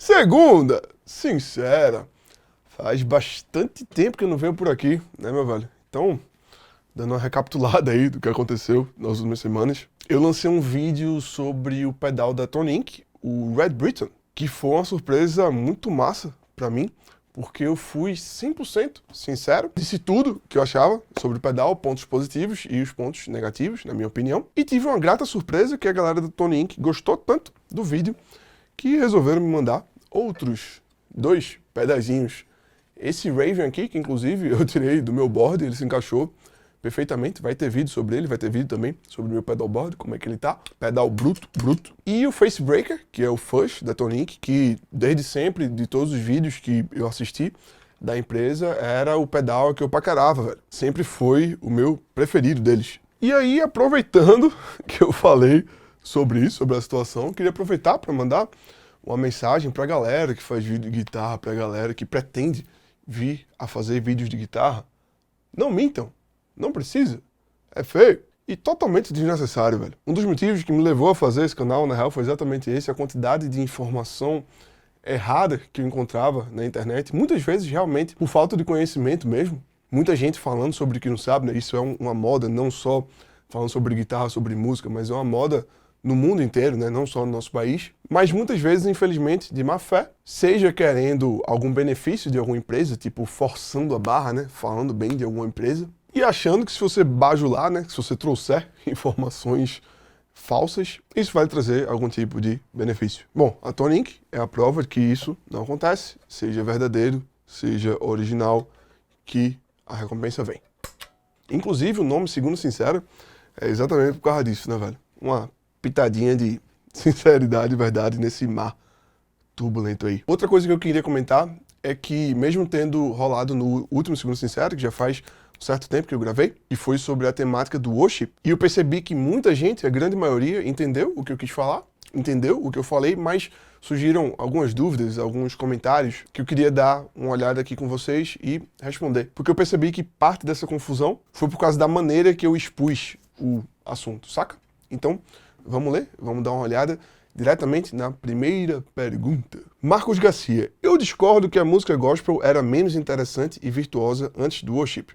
Segunda, sincera. Faz bastante tempo que eu não venho por aqui, né, meu velho? Então, dando uma recapitulada aí do que aconteceu nas últimas semanas, eu lancei um vídeo sobre o pedal da Tony Inc., o Red Britain, que foi uma surpresa muito massa pra mim, porque eu fui 100% sincero, disse tudo que eu achava sobre o pedal, pontos positivos e os pontos negativos, na minha opinião, e tive uma grata surpresa que a galera da Tony Inc. gostou tanto do vídeo que resolveram me mandar outros 2 pedazinhos. Esse Raven aqui, que inclusive eu tirei do meu board, ele se encaixou perfeitamente, vai ter vídeo sobre ele, vai ter vídeo também sobre o meu pedalboard, como é que ele tá, pedal bruto. E o Facebreaker, que é o Fush da Tony Inc., que desde sempre, de todos os vídeos que eu assisti da empresa, era o pedal que eu paquerava, velho. Sempre foi o meu preferido deles. E aí, aproveitando que eu falei sobre isso, sobre a situação, queria aproveitar para mandar uma mensagem pra galera que faz vídeo de guitarra, pra galera que pretende vir a fazer vídeos de guitarra. Não mintam, não precisa, é feio e totalmente desnecessário, velho. Um dos motivos que me levou a fazer esse canal, na real, foi exatamente esse, a quantidade de informação errada que eu encontrava na internet, muitas vezes realmente por falta de conhecimento mesmo. Muita gente falando sobre o que não sabe, né? Isso é uma moda, não só falando sobre guitarra, sobre música, mas é uma moda no mundo inteiro, né? Não só no nosso país, mas muitas vezes, infelizmente, de má fé, seja querendo algum benefício de alguma empresa, tipo forçando a barra, né? Falando bem de alguma empresa, e achando que se você bajular, né? Se você trouxer informações falsas, isso vai trazer algum tipo de benefício. Bom, a Tony Inc. é a prova de que isso não acontece, seja verdadeiro, seja original, que a recompensa vem. Inclusive, o nome, segundo sincero, é exatamente por causa disso, né, velho? Uma pitadinha de sinceridade e verdade nesse mar turbulento aí. Outra coisa que eu queria comentar é que, mesmo tendo rolado no último Segundo Sincero, que já faz um certo tempo que eu gravei, e foi sobre a temática do worship, e eu percebi que muita gente, a grande maioria, entendeu o que eu quis falar, entendeu o que eu falei, mas surgiram algumas dúvidas, alguns comentários que eu queria dar uma olhada aqui com vocês e responder. Porque eu percebi que parte dessa confusão foi por causa da maneira que eu expus o assunto, saca? Então, vamos ler? Vamos dar uma olhada diretamente na primeira pergunta. Marcos Garcia. Eu discordo que a música gospel era menos interessante e virtuosa antes do worship.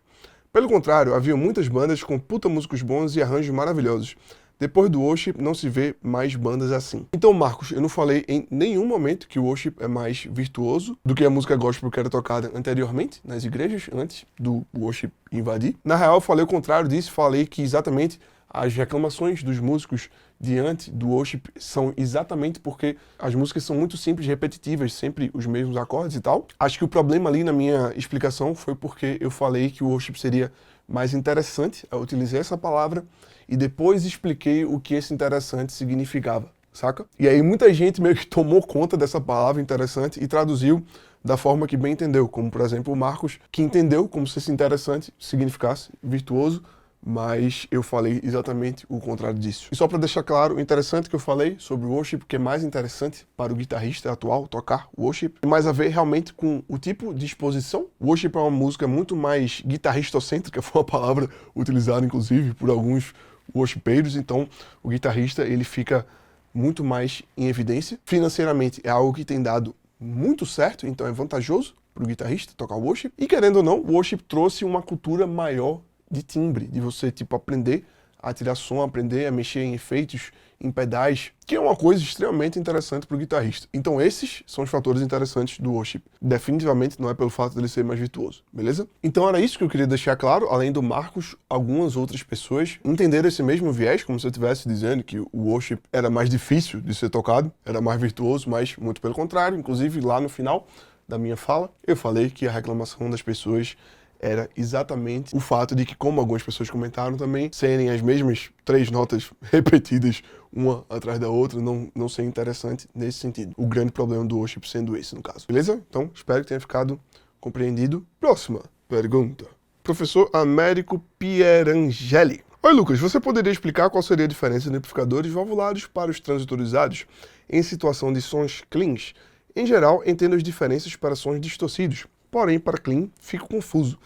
Pelo contrário, havia muitas bandas com puta músicos bons e arranjos maravilhosos. Depois do worship, não se vê mais bandas assim. Então, Marcos, eu não falei em nenhum momento que o worship é mais virtuoso do que a música gospel que era tocada anteriormente nas igrejas, antes do worship invadir. Na real, eu falei o contrário disso, falei que exatamente as reclamações dos músicos diante do worship são exatamente porque as músicas são muito simples, repetitivas, sempre os mesmos acordes e tal. Acho que o problema ali na minha explicação foi porque eu falei que o worship seria mais interessante, eu utilizei essa palavra e depois expliquei o que esse interessante significava, saca? E aí muita gente meio que tomou conta dessa palavra interessante e traduziu da forma que bem entendeu, como por exemplo o Marcos, que entendeu como se esse interessante significasse virtuoso, mas eu falei exatamente o contrário disso. E só para deixar claro, o interessante que eu falei sobre o worship, que é mais interessante para o guitarrista atual tocar worship, tem mais a ver realmente com o tipo de exposição. Worship é uma música muito mais guitarristocêntrica, foi uma palavra utilizada inclusive por alguns worshipeiros, então o guitarrista ele fica muito mais em evidência. Financeiramente é algo que tem dado muito certo, então é vantajoso para o guitarrista tocar worship. E querendo ou não, o worship trouxe uma cultura maior de timbre, de você, tipo, aprender a tirar som, aprender a mexer em efeitos, em pedais, que é uma coisa extremamente interessante para o guitarrista. Então esses são os fatores interessantes do worship. Definitivamente não é pelo fato dele ser mais virtuoso, beleza? Então era isso que eu queria deixar claro, além do Marcos, algumas outras pessoas entenderam esse mesmo viés, como se eu estivesse dizendo que o worship era mais difícil de ser tocado, era mais virtuoso, mas muito pelo contrário. Inclusive lá no final da minha fala, eu falei que a reclamação das pessoas era exatamente o fato de que, como algumas pessoas comentaram também, serem as mesmas 3 notas repetidas, uma atrás da outra, não ser interessante nesse sentido. O grande problema do worship sendo esse, no caso. Beleza? Então, espero que tenha ficado compreendido. Próxima pergunta. Professor Américo Pierangeli. Oi, Lucas, você poderia explicar qual seria a diferença de amplificadores valvulados para os transitorizados em situação de sons cleans? Em geral, entendo as diferenças para sons distorcidos. Porém, para clean, fico confuso.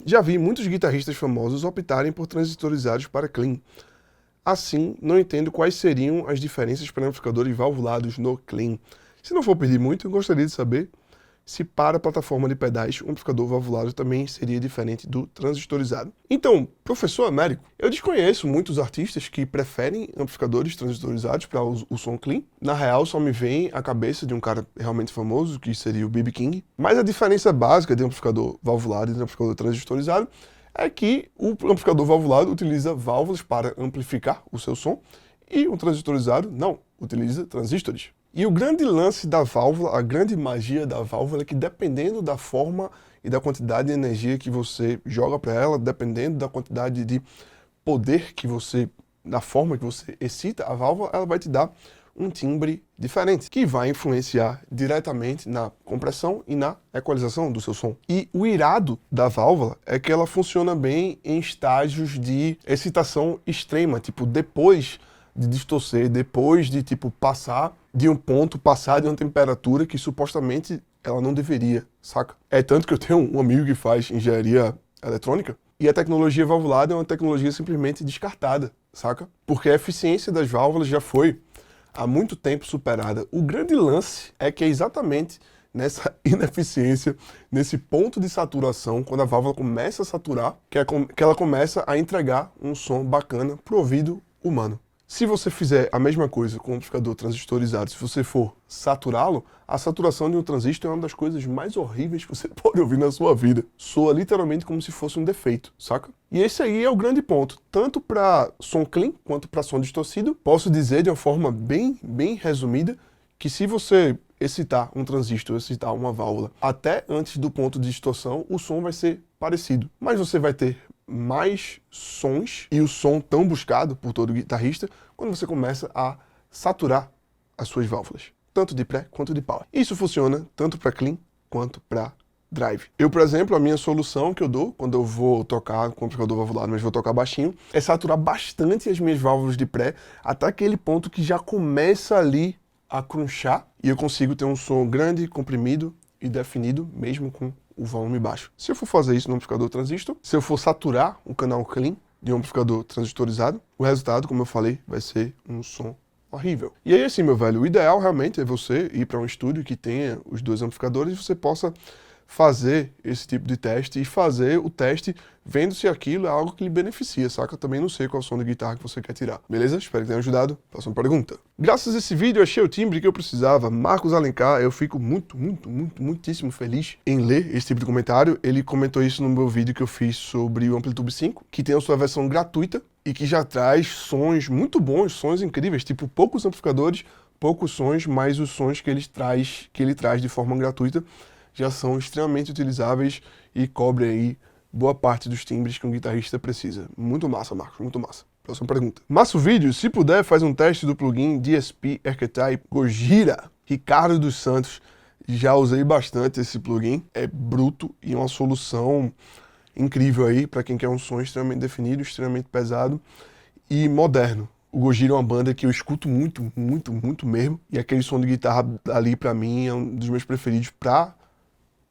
Já vi muitos guitarristas famosos optarem por transitorizados para clean. Assim, não entendo quais seriam as diferenças para amplificadores valvulados no clean. Se não for pedir muito, eu gostaria de saber se para a plataforma de pedais o amplificador valvulado também seria diferente do transistorizado. Então, professor Américo, eu desconheço muitos artistas que preferem amplificadores transistorizados para o som clean. Na real, só me vem à cabeça de um cara realmente famoso, que seria o B.B. King. Mas a diferença básica de amplificador valvulado e de amplificador transistorizado é que o amplificador valvulado utiliza válvulas para amplificar o seu som e o transistorizado não, utiliza transistores. E o grande lance da válvula, a grande magia da válvula é que dependendo da forma e da quantidade de energia que você joga para ela, dependendo da quantidade de poder que você, da forma que você excita a válvula, ela vai te dar um timbre diferente, que vai influenciar diretamente na compressão e na equalização do seu som. E o irado da válvula é que ela funciona bem em estágios de excitação extrema, tipo depois de distorcer, depois de tipo passar de um ponto, passar de uma temperatura que supostamente ela não deveria, saca? É tanto que eu tenho um amigo que faz engenharia eletrônica e a tecnologia valvulada é uma tecnologia simplesmente descartada, saca? Porque a eficiência das válvulas já foi há muito tempo superada. O grande lance é que é exatamente nessa ineficiência, nesse ponto de saturação, quando a válvula começa a saturar, que ela começa a entregar um som bacana pro ouvido humano. Se você fizer a mesma coisa com o amplificador transistorizado, se você for saturá-lo, a saturação de um transistor é uma das coisas mais horríveis que você pode ouvir na sua vida. Soa literalmente como se fosse um defeito, saca? E esse aí é o grande ponto, tanto para som clean quanto para som distorcido. Posso dizer de uma forma bem resumida que se você excitar um transistor, excitar uma válvula até antes do ponto de distorção, o som vai ser parecido. Mas você vai ter mais sons e o som tão buscado por todo guitarrista quando você começa a saturar as suas válvulas, tanto de pré quanto de power. Isso funciona tanto para clean quanto para drive. Eu, por exemplo, a minha solução que eu dou quando eu vou tocar com o amplificador valvulado, mas vou tocar baixinho, é saturar bastante as minhas válvulas de pré até aquele ponto que já começa ali a crunchar e eu consigo ter um som grande, comprimido e definido, mesmo com o volume baixo. Se eu for fazer isso no amplificador transistor, se eu for saturar um canal clean de um amplificador transistorizado, o resultado, como eu falei, vai ser um som horrível. E aí assim, meu velho, o ideal realmente é você ir para um estúdio que tenha os dois amplificadores e você possa fazer esse tipo de teste e fazer o teste vendo se aquilo é algo que lhe beneficia, saca? Eu também não sei qual som de guitarra que você quer tirar. Beleza? Espero que tenha ajudado. Próxima pergunta. Graças a esse vídeo eu achei o timbre que eu precisava. Marcos Alencar, eu fico muitíssimo feliz em ler esse tipo de comentário. Ele comentou isso no meu vídeo que eu fiz sobre o Amplitude 5, que tem a sua versão gratuita e que já traz sons muito bons, sons incríveis, tipo poucos amplificadores, poucos sons, mas os sons que ele traz de forma gratuita já são extremamente utilizáveis e cobrem aí boa parte dos timbres que um guitarrista precisa. Muito massa, Marcos, muito massa. Próxima pergunta. Massa o vídeo, se puder, faz um teste do plugin DSP Archetype Gojira. Ricardo dos Santos, já usei bastante esse plugin, é bruto e uma solução incrível aí para quem quer um som extremamente definido, extremamente pesado e moderno. O Gojira é uma banda que eu escuto muito mesmo, e aquele som de guitarra ali para mim é um dos meus preferidos para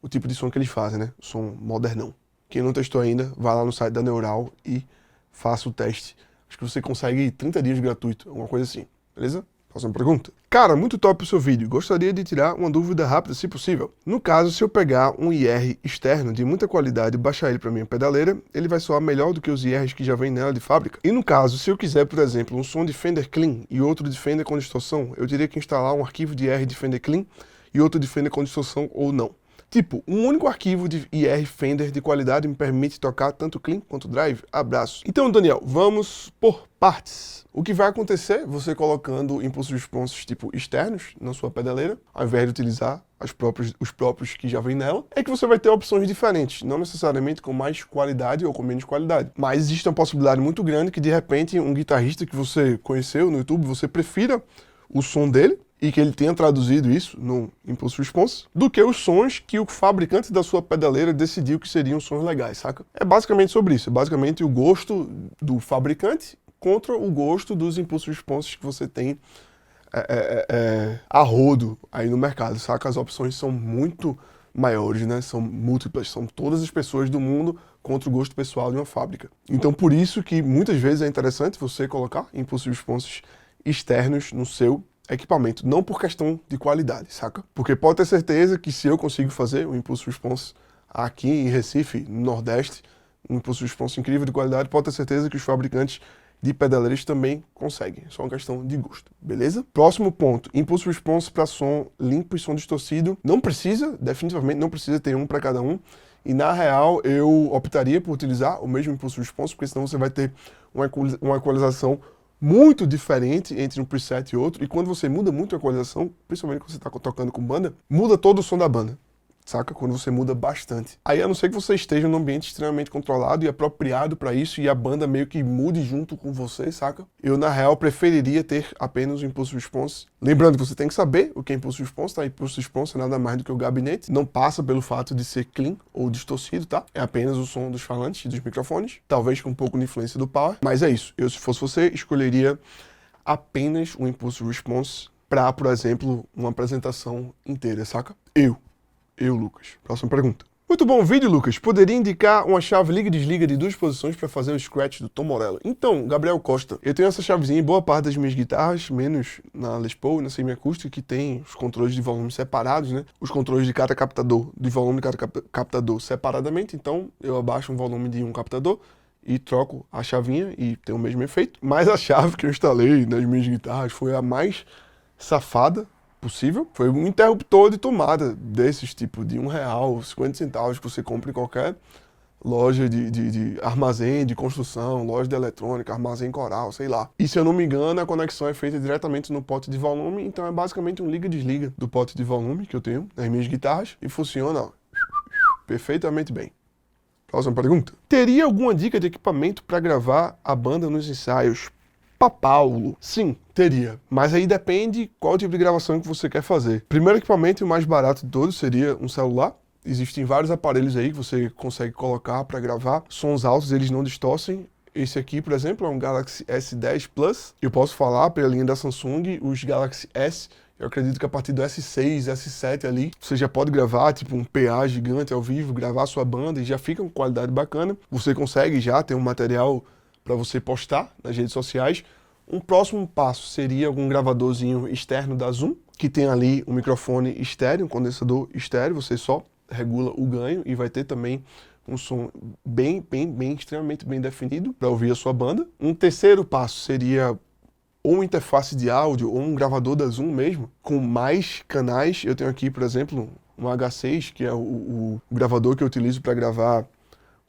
o tipo de som que eles fazem, né? Som modernão. Quem não testou ainda, vai lá no site da Neural e faça o teste. Acho que você consegue 30 dias gratuito, alguma coisa assim, beleza? Próxima pergunta. Cara, muito top o seu vídeo. Gostaria de tirar uma dúvida rápida, se possível. No caso, se eu pegar um IR externo de muita qualidade e baixar ele para minha pedaleira, ele vai soar melhor do que os IRs que já vem nela de fábrica? E no caso, se eu quiser, por exemplo, um som de Fender Clean e outro de Fender com distorção, eu teria que instalar um arquivo de IR de Fender Clean e outro de Fender com distorção ou não? Tipo, um único arquivo de IR Fender de qualidade me permite tocar tanto clean quanto drive? Abraço. Então, Daniel, vamos por partes. O que vai acontecer, você colocando impulsos responses tipo externos na sua pedaleira, ao invés de utilizar os próprios que já vem nela, é que você vai ter opções diferentes, não necessariamente com mais qualidade ou com menos qualidade. Mas existe uma possibilidade muito grande que de repente um guitarrista que você conheceu no YouTube, você prefira o som dele, e que ele tenha traduzido isso no Impulse Response, do que os sons que o fabricante da sua pedaleira decidiu que seriam sons legais, saca? É basicamente sobre isso, é basicamente o gosto do fabricante contra o gosto dos Impulse Responses que você tem a rodo aí no mercado, saca? As opções são muito maiores, né? São múltiplas, são todas as pessoas do mundo contra o gosto pessoal de uma fábrica. Então por isso que muitas vezes é interessante você colocar Impulse Responses externos no seu equipamento, não por questão de qualidade, saca? Porque pode ter certeza que se eu consigo fazer um impulso response aqui em Recife, no Nordeste, um impulso response incrível de qualidade, pode ter certeza que os fabricantes de pedaleiros também conseguem. É só uma questão de gosto, beleza? Próximo ponto, impulso response para som limpo e som distorcido. Não precisa, definitivamente não precisa ter um para cada um. E na real, eu optaria por utilizar o mesmo impulso response, porque senão você vai ter uma equalização muito diferente entre um preset e outro. E quando você muda muito a equalização, principalmente quando você está tocando com banda, muda todo o som da banda. Saca? Quando você muda bastante. Aí, a não ser que você esteja num ambiente extremamente controlado e apropriado para isso e a banda meio que mude junto com você, saca? Eu, na real, preferiria ter apenas o impulso response. Lembrando que você tem que saber o que é impulso response, tá? Impulso response é nada mais do que o gabinete. Não passa pelo fato de ser clean ou distorcido, tá? É apenas o som dos falantes e dos microfones. Talvez com um pouco de influência do power. Mas é isso. Eu, se fosse você, escolheria apenas o impulso response para, por exemplo, uma apresentação inteira, saca? Eu, Lucas. Próxima pergunta. Muito bom vídeo, Lucas. Poderia indicar uma chave liga e desliga de 2 posições para fazer o scratch do Tom Morello? Então, Gabriel Costa, eu tenho essa chavezinha em boa parte das minhas guitarras, menos na Les Paul e na semiacústica, que tem os controles de volume separados, né? Os controles de cada captador, de volume de cada captador separadamente. Então, eu abaixo um volume de um captador e troco a chavinha e tem o mesmo efeito. Mas a chave que eu instalei nas minhas guitarras foi a mais safada possível. Foi um interruptor de tomada desses, tipo de R$1, 50 centavos, que você compra em qualquer loja de armazém, de construção, loja de eletrônica, armazém coral, sei lá. E se eu não me engano, a conexão é feita diretamente no pote de volume, então é basicamente um liga-desliga do pote de volume que eu tenho nas minhas guitarras e funciona, ó, perfeitamente bem. Próxima pergunta. Teria alguma dica de equipamento para gravar a banda nos ensaios? Paulo. Sim, teria. Mas aí depende qual tipo de gravação que você quer fazer. Primeiro equipamento e o mais barato de todos seria um celular. Existem vários aparelhos aí que você consegue colocar para gravar. Sons altos, eles não distorcem. Esse aqui, por exemplo, é um Galaxy S10 Plus. Eu posso falar pela linha da Samsung, os Galaxy S. Eu acredito que a partir do S6, S7 ali, você já pode gravar, tipo um PA gigante ao vivo, gravar a sua banda e já fica com qualidade bacana. Você consegue já ter um material para você postar nas redes sociais. Um próximo passo seria algum gravadorzinho externo da Zoom, que tem ali um microfone estéreo, um condensador estéreo, você só regula o ganho e vai ter também um som extremamente bem definido para ouvir a sua banda. Um terceiro passo seria ou uma interface de áudio ou um gravador da Zoom mesmo, com mais canais. Eu tenho aqui, por exemplo, um H6, que é o gravador que eu utilizo para gravar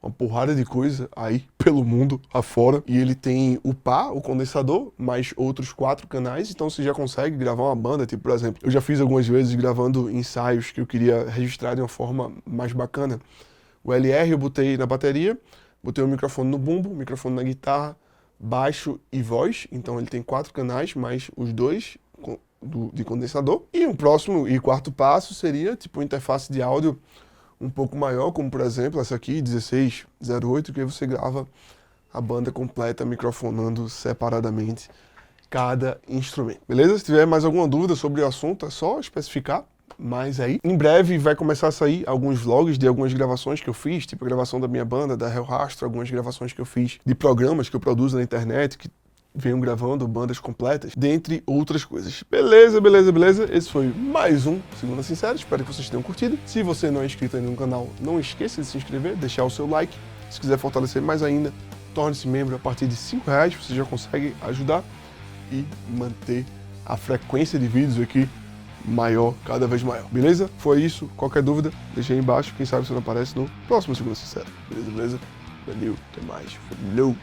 uma porrada de coisa aí pelo mundo afora. E ele tem o PA, o condensador, mais outros 4 canais, então você já consegue gravar uma banda. Tipo, por exemplo, eu já fiz algumas vezes gravando ensaios que eu queria registrar de uma forma mais bacana. O LR eu botei na bateria, botei o microfone no bumbo, o microfone na guitarra, baixo e voz, então ele tem 4 canais, mais os 2 de condensador. E um próximo e quarto passo seria tipo uma interface de áudio um pouco maior, como por exemplo essa aqui, 1608, que aí você grava a banda completa microfonando separadamente cada instrumento. Beleza? Se tiver mais alguma dúvida sobre o assunto, é só especificar. Mas aí, em breve vai começar a sair alguns vlogs de algumas gravações que eu fiz, tipo a gravação da minha banda, da Hell Rastro, algumas gravações que eu fiz de programas que eu produzo na internet, que venham gravando bandas completas, dentre outras coisas. Beleza. Esse foi mais um Segunda Sincera. Espero que vocês tenham curtido. Se você não é inscrito ainda no canal, não esqueça de se inscrever, deixar o seu like. Se quiser fortalecer mais ainda, torne-se membro a partir de R$5. Você já consegue ajudar e manter a frequência de vídeos aqui maior, cada vez maior. Beleza? Foi isso. Qualquer dúvida, deixa aí embaixo. Quem sabe você não aparece no próximo Segunda Sincera. Beleza? Valeu, até mais. Falou!